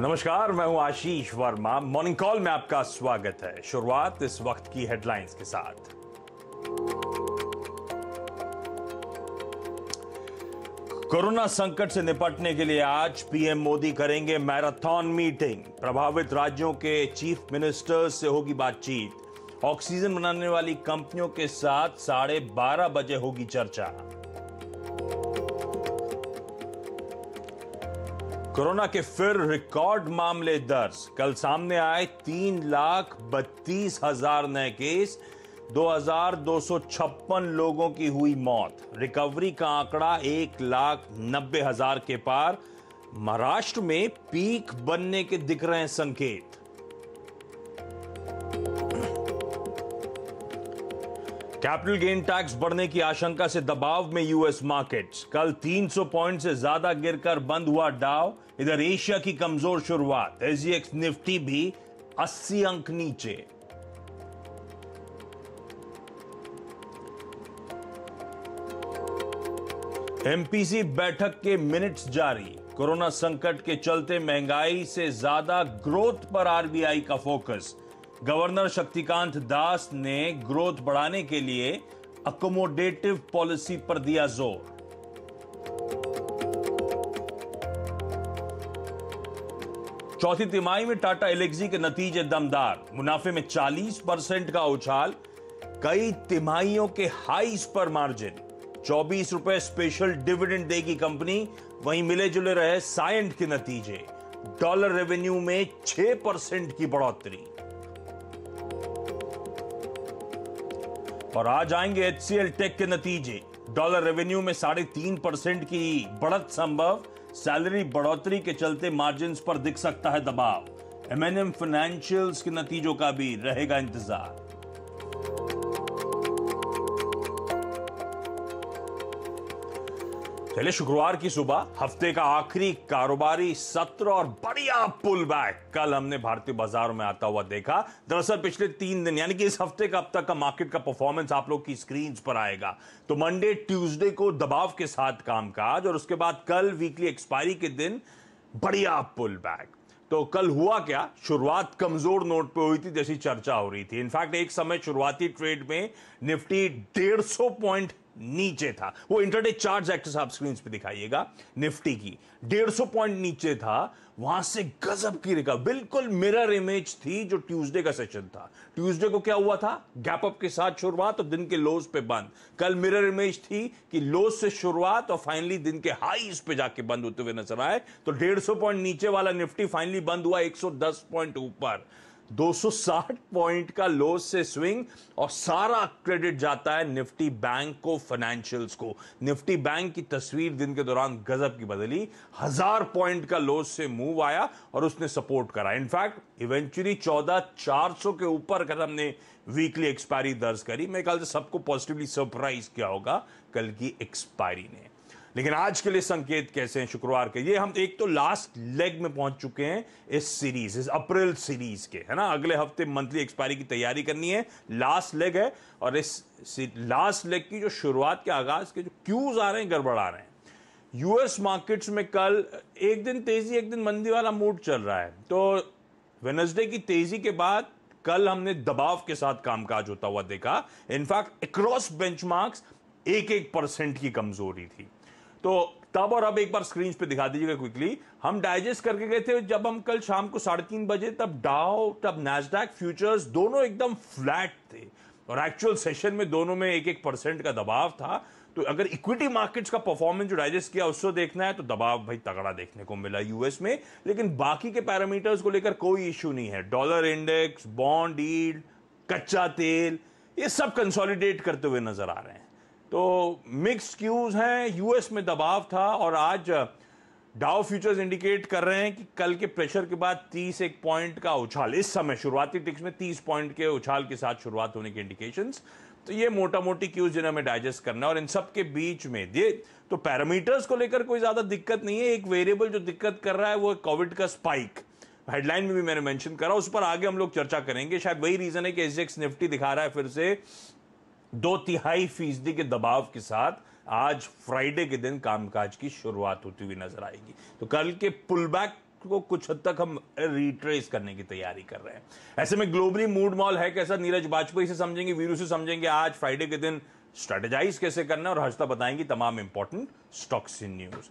नमस्कार, मैं हूं आशीष वर्मा। मॉर्निंग कॉल में आपका स्वागत है। शुरुआत इस वक्त की हेडलाइंस के साथ। कोरोना संकट से निपटने के लिए आज पीएम मोदी करेंगे मैराथन मीटिंग। प्रभावित राज्यों के चीफ मिनिस्टर्स से होगी बातचीत। ऑक्सीजन बनाने वाली कंपनियों के साथ 12:30 बजे होगी चर्चा। कोरोना के फिर रिकॉर्ड मामले दर्ज। कल सामने आए 3,32,000 नए केस, 2,256 लोगों की हुई मौत। रिकवरी का आंकड़ा 1,90,000 के पार। महाराष्ट्र में पीक बनने के दिख रहे हैं संकेत। कैपिटल गेन टैक्स बढ़ने की आशंका से दबाव में यूएस मार्केट्स। कल 300 पॉइंट से ज्यादा गिरकर बंद हुआ डाउ। इधर एशिया की कमजोर शुरुआत। एसजीएक्स निफ्टी भी 80 अंक नीचे। एमपीसी बैठक के मिनट्स जारी। कोरोना संकट के चलते महंगाई से ज्यादा ग्रोथ पर आरबीआई का फोकस। गवर्नर शक्तिकांत दास ने ग्रोथ बढ़ाने के लिए अकोमोडेटिव पॉलिसी पर दिया जोर। चौथी तिमाही में टाटा एल्क्सी के नतीजे दमदार। मुनाफे में 40% का उछाल। कई तिमाहियों के हाईस पर मार्जिन। 24 रुपए स्पेशल डिविडेंड देगी कंपनी। वहीं मिले जुले रहे सायंट के नतीजे। डॉलर रेवेन्यू में 6% की बढ़ोतरी। और आज आएंगे एचसीएल टेक के नतीजे। डॉलर रेवेन्यू में 3.5% की बढ़त संभव। सैलरी बढ़ोतरी के चलते मार्जिन पर दिख सकता है दबाव। एमएनएम फाइनेंशियल्स के नतीजों का भी रहेगा इंतजार। चलिए, शुक्रवार की सुबह हफ्ते का आखिरी कारोबारी सत्र और बढ़िया पुल बैक कल हमने भारतीय बाजारों में आता हुआ देखा। दरअसल पिछले 3 दिन यानी कि इस हफ्ते का अब तक का मार्केट का परफॉर्मेंस आप लोग की स्क्रीन पर आएगा। तो मंडे ट्यूसडे को दबाव के साथ कामकाज और उसके बाद कल वीकली एक्सपायरी के दिन बढ़िया पुल बैक। तो कल हुआ क्या? शुरुआत कमजोर नोट पे हुई थी जैसी चर्चा हो रही थी। इनफैक्ट एक समय शुरुआती ट्रेड में निफ्टी 150 पॉइंट नीचे था। वो इंटरडे चार्ट एक्सेस आप स्क्रीन पे दिखाइएगा। निफ्टी की 150 पॉइंट नीचे था। वहां से गजब की रिकवरी, बिल्कुल मिरर इमेज थी जो ट्यूसडे का सेशन था। ट्यूसडे को क्या हुआ था? गैप अप के साथ शुरुआत और दिन के लोज पे बंद। कल मिरर इमेज थी कि लोज से शुरुआत और फाइनली दिन के हाईज पे जाके बंद होते हुए नजर आए। तो 150 पॉइंट नीचे वाला निफ्टी फाइनली बंद हुआ 110 पॉइंट ऊपर। 260 पॉइंट का लोज से स्विंग और सारा क्रेडिट जाता है निफ्टी बैंक को, फाइनेंशियल्स को। निफ्टी बैंक की तस्वीर दिन के दौरान गजब की बदली। 1000 पॉइंट का लोज से मूव आया और उसने सपोर्ट करा। इनफैक्ट इवेंचुअली 14,400 के ऊपर कल हमने वीकली एक्सपायरी दर्ज करी। मेरे ख्याल से सबको पॉजिटिवली सरप्राइज किया होगा कल की एक्सपायरी ने। लेकिन आज के लिए संकेत कैसे हैं शुक्रवार के? ये हम एक तो लास्ट लेग में पहुंच चुके हैं इस सीरीज, इस अप्रैल सीरीज के, है ना। अगले हफ्ते मंथली एक्सपायरी की तैयारी करनी है। लास्ट लेग है और इस लास्ट लेग की जो शुरुआत के आगाज के जो क्यूज आ रहे हैं, गड़बड़ा रहे हैं। यूएस मार्केट्स में कल एक दिन तेजी एक दिन मंदी वाला मूड चल रहा है। तो वेडनेसडे की तेजी के बाद कल हमने दबाव के साथ कामकाज होता हुआ देखा। इनफैक्ट अक्रॉस बेंचमार्क्स 1% की कमजोरी थी। तो तब और अब एक बार स्क्रीन पे दिखा दीजिएगा क्विकली। हम डाइजेस्ट करके गए थे जब हम कल शाम को 3:30 बजे, तब डाउ तब नैस्डैक फ्यूचर्स दोनों एकदम फ्लैट थे और एक्चुअल सेशन में दोनों में 1% का दबाव था। तो अगर इक्विटी मार्केट्स का परफॉर्मेंस जो डाइजेस्ट किया उसको देखना है तो दबाव भाई तगड़ा देखने को मिला यूएस में। लेकिन बाकी के पैरामीटर्स को लेकर कोई इश्यू नहीं है। डॉलर इंडेक्स, बॉन्ड यील्ड, कच्चा तेल, ये सब कंसोलिडेट करते हुए नजर आ रहे हैं। तो मिक्स्ड क्यूज हैं। यूएस में दबाव था और आज डाउ फ्यूचर्स इंडिकेट कर रहे हैं कि कल के प्रेशर के बाद 31 पॉइंट का उछाल, इस समय शुरुआती टिक्स में 30 पॉइंट के उछाल के साथ शुरुआत होने के इंडिकेशंस। तो ये मोटा मोटी क्यूज जिन्हें हमें डाइजेस्ट करना है। और इन सब के बीच में ये तो पैरामीटर्स को लेकर कोई ज्यादा दिक्कत नहीं है। एक वेरिएबल जो दिक्कत कर रहा है वो कोविड का स्पाइक। हेडलाइन में भी मैंने मेंशन करा, उस पर आगे हम लोग चर्चा करेंगे। शायद वही रीजन है कि एसजीएक्स निफ्टी दिखा रहा है फिर से 2/3% के दबाव के साथ आज फ्राइडे के दिन कामकाज की शुरुआत होती हुई नजर आएगी। तो कल के पुल बैक को कुछ हद तक हम रिट्रेस करने की तैयारी कर रहे हैं। ऐसे में ग्लोबली मूड मॉल है कैसा, नीरज वाजपेयी से समझेंगे, वीरू से समझेंगे आज फ्राइडे के दिन स्ट्रेटेजाइज कैसे करना है, और हर्षदा बताएंगी तमाम important stocks in news.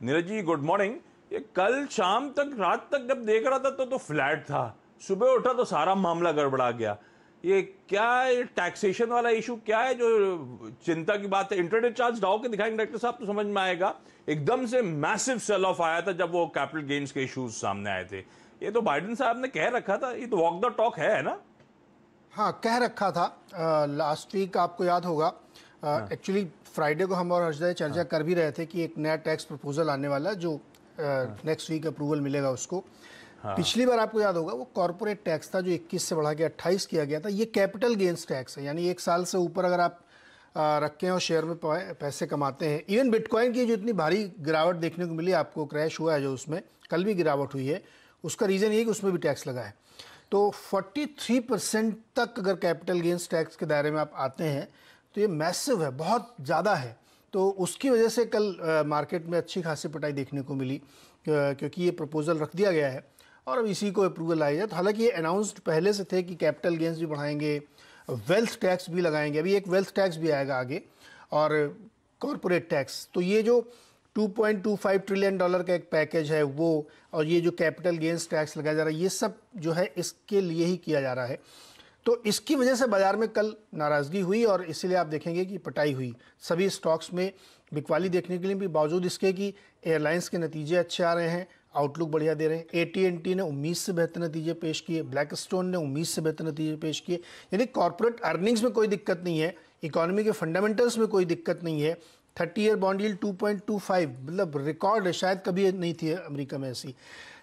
Neeraj ji good morning. ये कल शाम तक, रात तक जब देख रहा था तो फ्लैट था, सुबह उठा तो सारा मामला गड़बड़ा गया। ये क्या है, टैक्सेशन वाला इशू क्या है जो चिंता की बात है? इंटरडे चार्ज डाउ के दिखाएंगे डायरेक्टर साहब तो समझ में आएगा। एकदम से मैसिव सेल ऑफ आया था जब वो कैपिटल गेन्स के इश्यूज सामने आए थे। ये तो बाइडेन साहब ने कह रखा था, ये तो वॉक द टॉक है ना? हाँ, कह रखा था लास्ट वीक, आपको याद होगा। एक्चुअली फ्राइडे को हम और हर्षदा चर्चा कर भी रहे थे कि एक नया टैक्स प्रपोजल आने वाला है जो नेक्स्ट वीक अप्रूवल मिलेगा उसको। पिछली बार आपको याद होगा वो कॉर्पोरेट टैक्स था जो 21 से बढ़ा के 28 किया गया था। ये कैपिटल गेन्स टैक्स है, यानी 1 साल से ऊपर अगर आप रखें और शेयर में पैसे कमाते हैं। इवन बिटकॉइन की जो इतनी भारी गिरावट देखने को मिली आपको, क्रैश हुआ है जो, उसमें कल भी गिरावट हुई है, उसका रीज़न ये है कि उसमें भी टैक्स लगा है। तो 43% तक अगर कैपिटल गेन्स टैक्स के दायरे में आप आते हैं तो ये मैसिव है, बहुत ज़्यादा है। तो उसकी वजह से कल मार्केट में अच्छी खासी पिटाई देखने को मिली, क्योंकि ये प्रपोजल रख दिया गया है और अब इसी को अप्रूवल आई है। तो हालांकि ये अनाउंस्ड पहले से थे कि कैपिटल गेन्स भी बढ़ाएंगे, वेल्थ टैक्स भी लगाएंगे, अभी एक वेल्थ टैक्स भी आएगा आगे, और कॉरपोरेट टैक्स। तो ये जो $2.25 ट्रिलियन का एक पैकेज है वो, और ये जो कैपिटल गेन्स टैक्स लगाया जा रहा है, ये सब जो है इसके लिए ही किया जा रहा है। तो इसकी वजह से बाजार में कल नाराज़गी हुई और इसीलिए आप देखेंगे कि पिटाई हुई। सभी स्टॉक्स में बिकवाली देखने के लिए भी, बावजूद इसके कि एयरलाइंस के नतीजे अच्छे आ रहे हैं, आउटलुक बढ़िया दे रहे हैं। AT&T ने 19 से बेहतर नतीजे पेश किए, ब्लैकस्टोन ने 19 से बेहतर नतीजे पेश किए। यानी कॉर्पोरेट अर्निंग्स में कोई दिक्कत नहीं है, इकोनॉमी के फंडामेंटल्स में कोई दिक्कत नहीं है। 30 ईयर बॉन्ड यील्ड 2.25, मतलब रिकॉर्ड है, शायद कभी नहीं थी अमेरिका में ऐसी।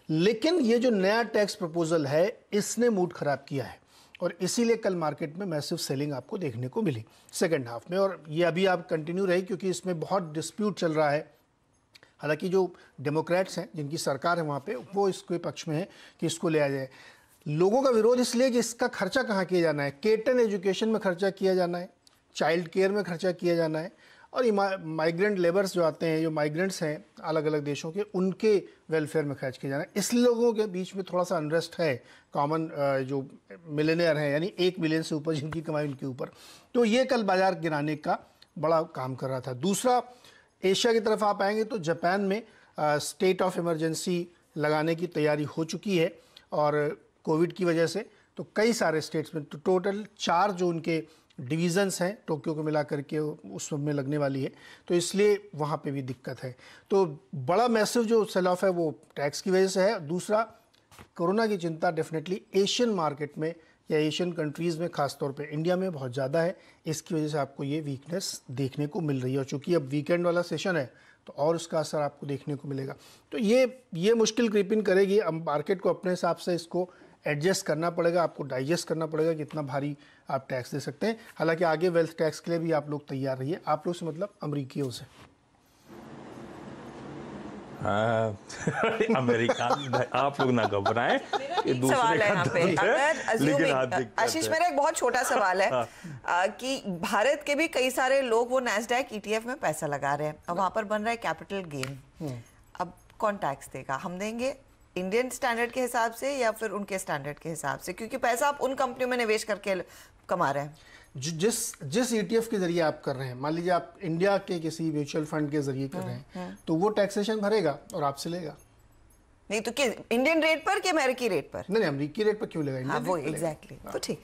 लेकिन ये जो नया टैक्स प्रपोजल है इसने मूड खराब किया है और इसीलिए कल मार्केट में मैसिव सेलिंग आपको देखने को मिली सेकेंड हाफ में, और ये अभी आप कंटिन्यू रही क्योंकि इसमें बहुत डिस्प्यूट चल रहा है। हालांकि जो डेमोक्रेट्स हैं, जिनकी सरकार है वहाँ पे, वो इसके पक्ष में है कि इसको ले आ जाए। लोगों का विरोध इसलिए कि इसका खर्चा कहाँ किया जाना है, K-10 एजुकेशन में खर्चा किया जाना है, चाइल्ड केयर में खर्चा किया जाना है, और ये माइग्रेंट लेबर्स जो आते हैं, जो माइग्रेंट्स हैं अलग अलग देशों के, उनके वेलफेयर में खर्च किया जाना है। इस लोगों के बीच में थोड़ा सा अनरेस्ट है, कॉमन जो मिलेनियर हैं, यानी 1 मिलियन से ऊपर जिनकी कमाई उनके ऊपर। तो ये कल बाजार गिराने का बड़ा काम कर रहा था। दूसरा, एशिया की तरफ आप आएंगे तो जापान में स्टेट ऑफ इमरजेंसी लगाने की तैयारी हो चुकी है, और कोविड की वजह से तो कई सारे स्टेट्स में, तो टोटल 4 जो उनके डिवीज़न्स हैं टोक्यो को मिला करके उसमें लगने वाली है, तो इसलिए वहाँ पे भी दिक्कत है। तो बड़ा मैसिव जो सेल ऑफ है वो टैक्स की वजह से है। दूसरा, कोरोना की चिंता डेफिनेटली एशियन मार्केट में या एशियन कंट्रीज़ में, खासतौर पे इंडिया में बहुत ज़्यादा है। इसकी वजह से आपको ये वीकनेस देखने को मिल रही है, और चूँकि अब वीकेंड वाला सेशन है तो और उसका असर आपको देखने को मिलेगा। तो ये मुश्किल क्रीपिंग करेगी। अब मार्केट को अपने हिसाब से इसको एडजस्ट करना पड़ेगा, आपको डाइजेस्ट करना पड़ेगा कि इतना भारी आप टैक्स दे सकते हैं। हालांकि आगे वेल्थ टैक्स के लिए भी आप लोग तैयार रहिए, आप लोग से मतलब अमरीकियों से। अमेरिका आप लोग ना घबराएं, ये दूसरे सवाल है यहाँ पे। लेकिन आशीष, मेरा एक बहुत छोटा सवाल है कि भारत के भी कई सारे लोग वो नैस्डैक ETF में पैसा लगा रहे हैं, अब वहां पर बन रहा है कैपिटल गेन। अब कौन टैक्स देगा? हम देंगे इंडियन स्टैंडर्ड के हिसाब से या फिर उनके स्टैंडर्ड के हिसाब से? क्योंकि पैसा आप उन कंपनियों में निवेश करके कमा रहे हैं। जिस ETF के जरिए आप कर रहे हैं, मान लीजिए आप इंडिया के किसी म्यूचुअल फंड के जरिए कर रहे हैं, तो वो टैक्सेशन भरेगा और आपसे लेगा। नहीं तो इंडियन रेट पर कि अमेरिकी रेट पर? नहीं, अमेरिकी रेट पर क्यों लेगा? हाँ, वो एग्जैक्टली। तो ठीक,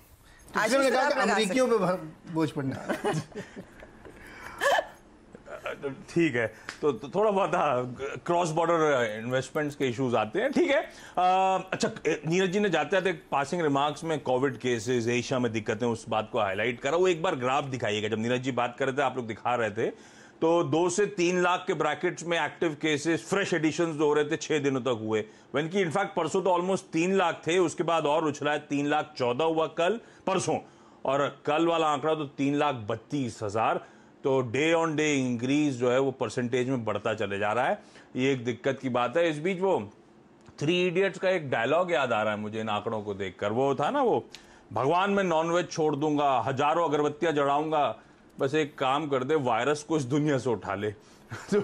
मैंने कहा कि अमेरिकियों पे बोझ पड़ना ठीक है। तो थोड़ा बहुत क्रॉस बॉर्डर इन्वेस्टमेंट्स के इश्यूज आते हैं, ठीक है। अच्छा, नीरज जी ने जाते जाते पासिंग रिमार्क्स में कोविड केसेस, एशिया में दिक्कतें, उस बात को हाईलाइट करा। वो एक बार ग्राफ दिखाइएगा। जब नीरज जी बात कर रहे थे, आप लोग दिखा रहे थे, तो 2 से 3 लाख के ब्रैकेट्स में एक्टिव केसेस, फ्रेश एडिशंस जो हो रहे थे 6 दिनों तक हुए, वन की इनफैक्ट परसों तो ऑलमोस्ट 3 लाख थे, उसके बाद और उछला है, 3,14,000 हुआ कल परसों, और कल वाला आंकड़ा तो 3,32,000। तो डे ऑन डे इंक्रीज जो है वो परसेंटेज में बढ़ता चले जा रहा है। ये एक दिक्कत की बात है। इस बीच वो 3 इडियट्स का एक डायलॉग याद आ रहा है मुझे इन आंकड़ों को देखकर। वो था ना, वो भगवान मैं नॉनवेज छोड़ दूंगा, हजारों अगरबत्तियां जलाऊंगा, बस एक काम कर दे, वायरस को इस दुनिया से उठा ले। तो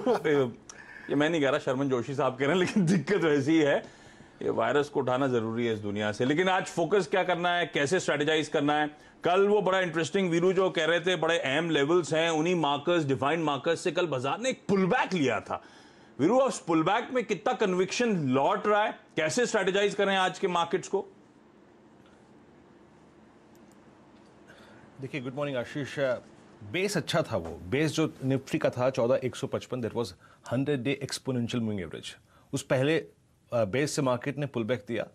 ये मैं नहीं कह रहा, शर्मन जोशी साहब कह रहे हैं, लेकिन दिक्कत वैसी है ये वायरस को उठाना जरूरी है इस दुनिया से। लेकिन आज फोकस क्या करना है, कैसे स्ट्रेटेजाइज करना है? कल वो बड़ा इंटरेस्टिंग वीरू जो कह रहे थे बड़े अहम लेवल्स हैं, उन्हीं मार्कर्स, डिफाइंड मार्कर्स से कल बाजार ने एक पुल बैक लिया था। वीरू, उस पुल बैक में कितना कन्विक्शन लौट रहा है, कैसे स्ट्रेटेजाइज करें आज के मार्केट्स को? देखिए, गुड मॉर्निंग आशीष। बेस अच्छा था, वो बेस जो निफ्टी का था 14,155, that was 100 day exponential moving average. उस पहले बेस से मार्केट ने पुल बैक दिया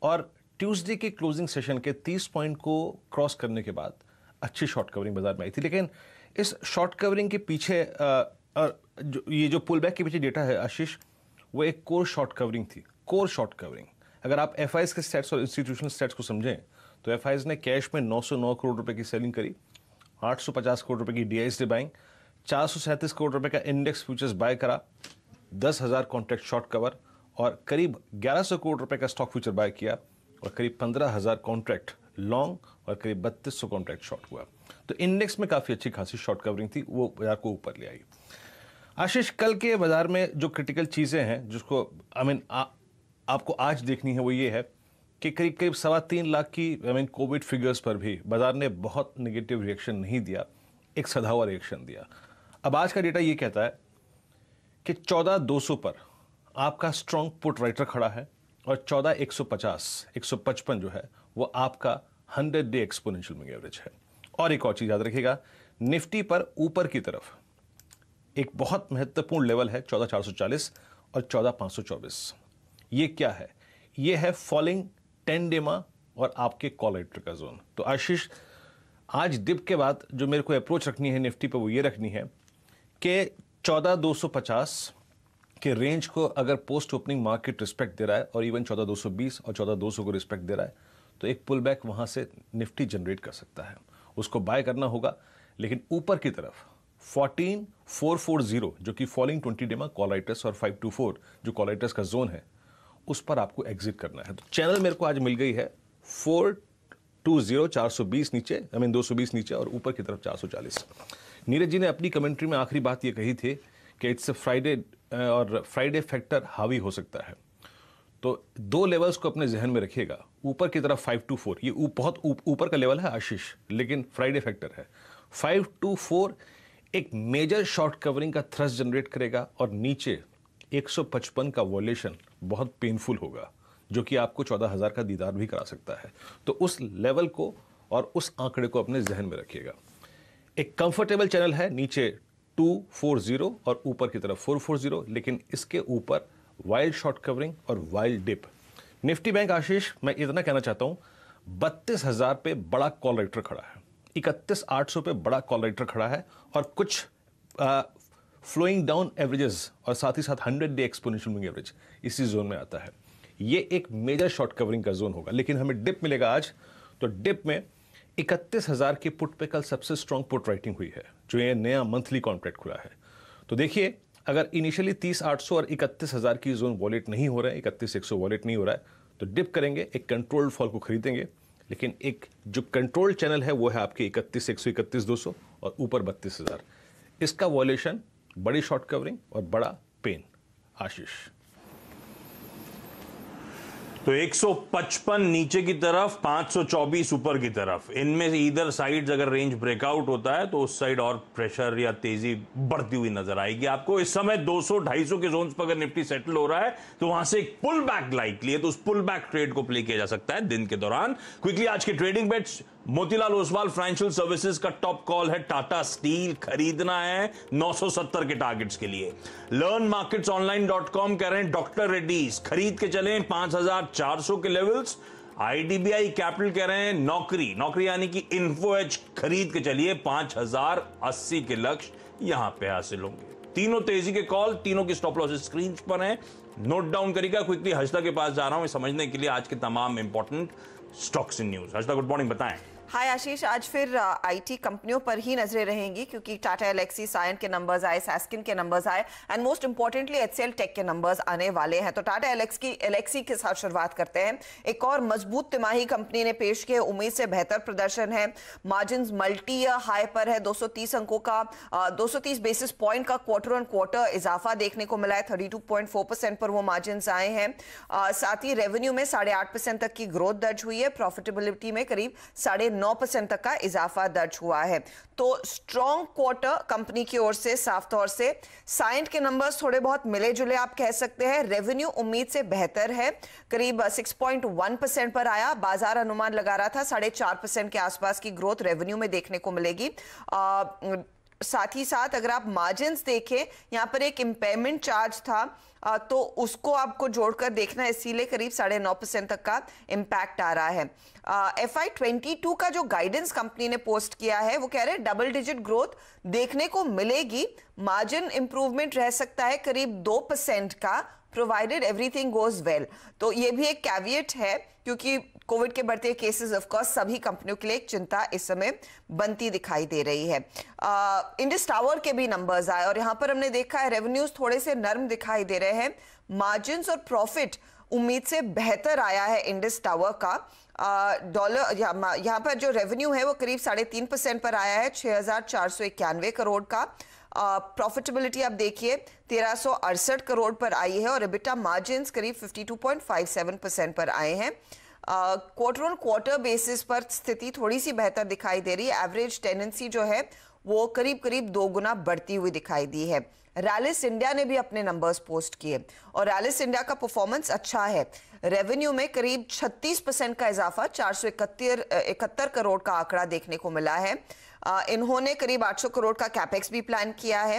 और ट्यूसडे के क्लोजिंग सेशन के 30 पॉइंट को क्रॉस करने के बाद अच्छी शॉर्ट कवरिंग बाजार में आई थी। लेकिन इस शॉर्ट कवरिंग के पीछे ये जो पुल बैक के पीछे डेटा है आशीष, वो एक कोर शॉर्ट कवरिंग थी। कोर शॉर्ट कवरिंग, अगर आप एफआईज के स्टैट्स और इंस्टीट्यूशनल स्टैट्स को समझें तो एफआईज ने कैश में 909 करोड़ रुपए की सेलिंग करी, 850 करोड़ रुपए की डीआईएस बाइंग, 437 करोड़ रुपए का इंडेक्स फ्यूचर्स बाय करा, 10,000 कॉन्ट्रैक्ट शॉर्ट कवर और करीब 1100 करोड़ रुपए का स्टॉक फ्यूचर बाय किया और करीब 15,000 कॉन्ट्रैक्ट लॉन्ग और करीब 3200 कॉन्ट्रैक्ट शॉर्ट हुआ। तो इंडेक्स में काफी अच्छी खासी शॉर्ट कवरिंग थी, वो बाजार को ऊपर ले आई। आशीष, कल के बाजार में जो क्रिटिकल चीजें हैं जिसको आपको आज देखनी है, वो ये है कि करीब करीब 3.25 लाख की कोविड फिगर्स पर भी बाजार ने बहुत नेगेटिव रिएक्शन नहीं दिया, एक सधा हुआ रिएक्शन दिया। अब आज का डेटा ये कहता है कि 14,200 पर आपका स्ट्रॉन्ग पुट राइटर खड़ा है और 14,150, 155 जो है वो आपका 100 डे एक्सपोनेंशियल मूविंग एवरेज है। और एक और चीज याद रखिएगा, निफ्टी पर ऊपर की तरफ एक बहुत महत्वपूर्ण लेवल है 14,440 और 14,524। ये क्या है? ये है फॉलिंग 10 डेमा और आपके कॉल राइटर का जोन। तो आशीष, आज डिप के बाद जो मेरे को अप्रोच रखनी है निफ्टी पर, वो ये रखनी है कि 14,250 के रेंज को अगर पोस्ट ओपनिंग मार्केट रिस्पेक्ट दे रहा है और इवन 14,220 और 14,200 को रिस्पेक्ट दे रहा है तो एक पुल बैक वहां से निफ्टी जनरेट कर सकता है, उसको बाय करना होगा। लेकिन ऊपर की तरफ 14,440 जो कि फॉलिंग 20 डेमा कॉल राइटर्स और 524 जो कॉल राइटर्स का जोन है, उस पर आपको एग्जिट करना है। तो चैनल मेरे को आज मिल गई है 420, 420 नीचे, 220 नीचे और ऊपर की तरफ 440। नीरज जी ने अपनी कमेंट्री में आखिरी बात ये कही थी कि इट्स फ्राइडे और फ्राइडे फैक्टर हावी हो सकता है। तो दो लेवल्स को अपने जहन में रखिएगा। ऊपर की तरफ 524, ये बहुत ऊपर का लेवल है आशीष, लेकिन फ्राइडे फैक्टर है। 524 एक मेजर शॉर्ट कवरिंग का थ्रस्ट जनरेट करेगा और नीचे 155 का वॉल्यूशन बहुत पेनफुल होगा, जो कि आपको 14,000 का दीदार भी करा सकता है। तो उस लेवल को और उस आंकड़े को अपने जहन में रखिएगा। एक कंफर्टेबल चैनल है नीचे 240 और ऊपर की तरफ 440, लेकिन इसके ऊपर वाइल्ड शॉर्ट कवरिंग और वाइल्ड डिप। निफ्टी बैंक आशीष, मैं इतना कहना चाहता हूं, 32,000 पे बड़ा कॉल राइटर खड़ा है, 31,800 पे बड़ा कॉल राइटर खड़ा है और कुछ फ्लोइंग डाउन एवरेजेस और साथ ही साथ 100 डे एक्सपोनेंशियल मूविंग एवरेज इसी जोन में आता है। ये एक मेजर शॉर्ट कवरिंग का जोन होगा। लेकिन हमें डिप मिलेगा आज, तो डिप में 31,000 के पुट पे कल सबसे स्ट्रॉन्ग पुट राइटिंग हुई है, जो ये नया मंथली कॉन्ट्रैक्ट खुला है। तो देखिए, अगर इनिशियली 30,800 और 31,000 की जोन वॉलेट नहीं हो रहा है, 31,100 वॉलेट नहीं हो रहा है, तो डिप करेंगे, एक कंट्रोल्ड फॉल को खरीदेंगे। लेकिन एक जो कंट्रोल्ड चैनल है वो है आपके 31,100, 31,200 और ऊपर 32,000। इसका वॉल्यूशन, बड़ी शॉर्ट कवरिंग और बड़ा पेन। आशीष, तो 155 नीचे की तरफ, 524 ऊपर की तरफ, इनमें से इधर साइड अगर रेंज ब्रेकआउट होता है तो उस साइड और प्रेशर या तेजी बढ़ती हुई नजर आएगी आपको। इस समय 200-250 के जोन्स पर अगर निफ्टी सेटल हो रहा है तो वहां से एक पुल बैक लाइकली है, तो उस पुल बैक ट्रेड को प्ले किया जा सकता है दिन के दौरान। क्विकली आज के trading bets, Motilal Oswal financial services का टॉप कॉल है टाटा स्टील, खरीदना है 970 के टारगेट्स के लिए। learnmarketsonline.com कह रहे हैं डॉक्टर रेड्डीज खरीद के चलें 5,400 के लेवल्स। आईडीबीआई कैपिटल कह रहे हैं नौकरी यानी कि इन्फो एज खरीद के चलिए 5,080 के लक्ष्य यहां पे हासिल होंगे। तीनों तेजी के कॉल, तीनों की स्टॉप लॉसेस स्क्रीन पर हैं, नोट डाउन करिएगा। क्विकली हर्षदा के पास जा रहा हूं समझने के लिए आज के तमाम important stocks in news. Harshada, good morning, बताएं। हाय आशीष, आज फिर आईटी कंपनियों पर ही नजरें रहेंगी क्योंकि टाटा एलेक्सी, सायंट के नंबर्स आए, सैस्किन के नंबर्स आए and most importantly HCL take के नंबर्स आने वाले हैं। तो टाटा एलेक्सी के साथ शुरुआत करते हैं। एक और मजबूत तिमाही कंपनी ने पेश किए, उम्मीद से बेहतर प्रदर्शन है। मार्जिन मल्टी ईयर हाई पर है, 230 अंकों का 230 बेसिस पॉइंट का क्वार्टर ऑन क्वार्टर इजाफा देखने को मिला है। 32.4% पर वो मार्जिन आए हैं। साथ ही रेवेन्यू में 8.5% तक की ग्रोथ दर्ज हुई है। प्रॉफिटेबिलिटी में करीब 9% तक का इजाफा दर्ज हुआ है। तो स्ट्रॉन्ग क्वार्टर कंपनी की ओर से साफ तौर से। साइंट के नंबर्स थोड़े बहुत मिले जुले आप कह सकते हैं। रेवेन्यू उम्मीद से बेहतर है, करीब 6.1% पर आया। बाजार अनुमान लगा रहा था 4.5% के आसपास की ग्रोथ रेवेन्यू में देखने को मिलेगी। साथ ही साथ अगर आप मार्जिन्स देखें, यहां पर एक इम्पेयरमेंट चार्ज था तो उसको आपको जोड़कर देखना, इसीलिए करीब 9.5% तक का इंपैक्ट आ रहा है। FY22 का जो गाइडेंस कंपनी ने पोस्ट किया है वो कह रहे हैं डबल डिजिट ग्रोथ देखने को मिलेगी। मार्जिन इंप्रूवमेंट रह सकता है करीब 2% का, प्रोवाइडेड एवरीथिंग गोज वेल। तो ये भी एक कैविएट है क्योंकि कोविड के बढ़ते केसेस ऑफ कोर्स सभी कंपनियों के लिए एक चिंता इस समय बनती दिखाई दे रही है। इंडस टावर के भी नंबर्स आए और यहां पर हमने देखा है रेवेन्यूज थोड़े से नर्म दिखाई दे रहे हैं। मार्जिन्स और प्रॉफिट उम्मीद से बेहतर आया है इंडस टावर का। डॉलर यहाँ पर जो रेवेन्यू है वो करीब 3.5% पर आया है, 6,491 करोड़ का। प्रॉफिटेबिलिटी आप देखिए 1,368 करोड़ पर आई है और एबिटा मार्जिन्स करीब 52.57% पर आए हैं। क्वार्टर ऑन क्वार्टर बेसिस पर स्थिति थोड़ी सी बेहतर दिखाई दे रही है। एवरेज टेनेंसी जो है वो करीब 2 गुना बढ़ती हुई दिखाई दी है। रैलिस इंडिया ने भी अपने नंबर्स पोस्ट किए और रैलिस इंडिया का परफॉर्मेंस अच्छा है। रेवेन्यू में करीब 36% का इजाफा, 471 करोड़ का आंकड़ा देखने को मिला है। इन्होंने करीब 800 करोड़ का कैपेक्स भी प्लान किया है।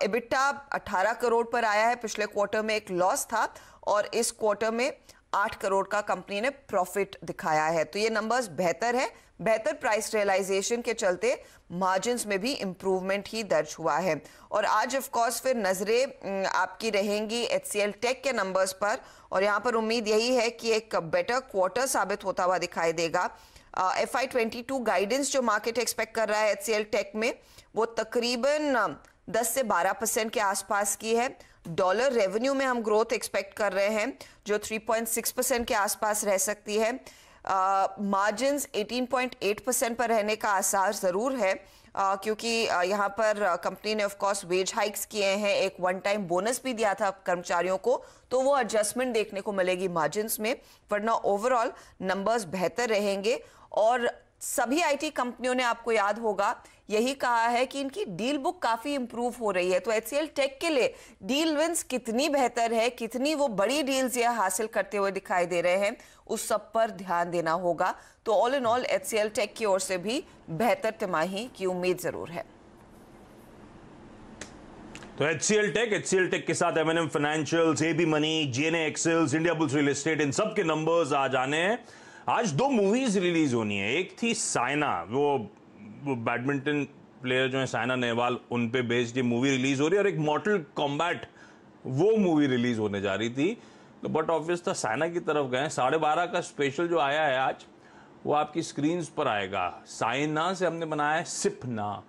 एबिटा 18 करोड़ पर आया है। पिछले क्वार्टर में एक लॉस था और इस क्वार्टर में 8 करोड़ का कंपनी ने प्रॉफिट दिखाया है। तो ये नंबर्स बेहतर है। बेहतर प्राइस रियलाइजेशन के चलते मार्जिन्स में भी इंप्रूवमेंट ही दर्ज हुआ है। और आज ऑफ कोर्स फिर नजरें आपकी रहेंगी एचसीएल टेक के नंबर्स पर और यहाँ पर उम्मीद यही है कि एक बेटर क्वार्टर साबित होता हुआ दिखाई देगा। FY22 गाइडेंस जो मार्केट एक्सपेक्ट कर रहा है एचसीएल टेक में वो तकरीबन 10 से 12% के आसपास की है। डॉलर रेवेन्यू में हम ग्रोथ एक्सपेक्ट कर रहे हैं जो 3.6% के आसपास रह सकती है। मार्जिन्स 18.8% पर रहने का आसार जरूर है क्योंकि यहाँ पर कंपनी ने ऑफ कोर्स वेज हाइक्स किए हैं, एक वन टाइम बोनस भी दिया था कर्मचारियों को, तो वो एडजस्टमेंट देखने को मिलेगी मार्जिन्स में, वरना ओवरऑल नंबर्स बेहतर रहेंगे। और सभी आईटी कंपनियों ने, आपको याद होगा, यही कहा है कि इनकी डील बुक काफी इंप्रूव हो रही है। तो एचसीएल टेक के लिए डील विंस कितनी बेहतर है, कितनी वो बड़ी डील्स ये हासिल करते हुए दिखाई दे रहे हैं, उस सब पर ध्यान देना होगा। तो all in all HCL tech की ओर से भी बेहतर तिमाही की उम्मीद जरूर है। तो एचसीएल टेक के साथ MNM financials, AB Money, GNA Axles, Indiabulls real estate, इन सब के नंबर्स आ जाने हैं। आज 2 मूवीज रिलीज होनी है। एक थी साइना, वो बैडमिंटन प्लेयर जो है साइना नेहवाल, उन पे बेस्ड ये मूवी रिलीज हो रही है, और एक मॉर्टल कॉम्बैट वो मूवी रिलीज होने जा रही थी। तो बट ऑब्वियस था साइना की तरफ गए। 12:30 का स्पेशल जो आया है आज वो आपकी स्क्रीन पर आएगा। साइना से हमने बनाया है सिपना,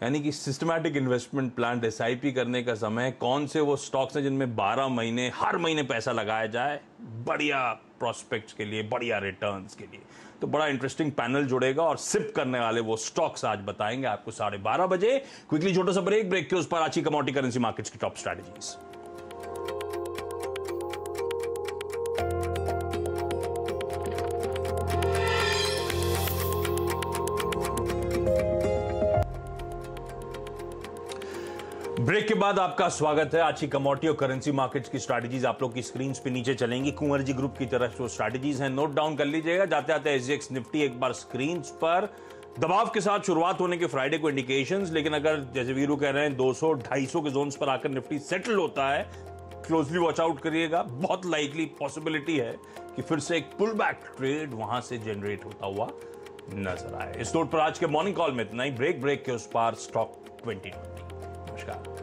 यानी कि सिस्टमैटिक इन्वेस्टमेंट प्लान, SIP करने का समय। कौन से वो स्टॉक्स हैं जिनमें 12 महीने हर महीने पैसा लगाया जाए बढ़िया प्रॉस्पेक्ट्स के लिए, बढ़िया रिटर्न्स के लिए। तो बड़ा इंटरेस्टिंग पैनल जुड़ेगा और सिप करने वाले वो स्टॉक्स आज बताएंगे आपको 12:30 बजे। क्विकली छोटा सा ब्रेक के उस पर आज की कमोडिटी करेंसी मार्केट्स की टॉप स्ट्रैटेजीज। ब्रेक के बाद आपका स्वागत है। आज की कमोडिटी और करेंसी मार्केट्स की स्ट्रैटेजीज आप लोग की स्क्रीन पे नीचे चलेंगी। कुंवर जी ग्रुप की तरफ से स्ट्रैटेजीज हैं, नोट डाउन कर लीजिएगा। जाते आते SGX निफ्टी एक बार स्क्रीन पर दबाव के साथ शुरुआत होने के फ्राइडे को इंडिकेशंस, लेकिन अगर जैसे वीरू कह रहे हैं 200-250 के जोन्स पर आकर निफ्टी सेटल होता है, क्लोजली वॉच आउट करिएगा। बहुत लाइकली पॉसिबिलिटी है कि फिर से एक पुल बैक ट्रेड वहां से जनरेट होता हुआ नजर आए। इस नोट पर आज के मॉर्निंग कॉल में इतना ही। ब्रेक के उस पार स्टॉक 2020। नमस्कार।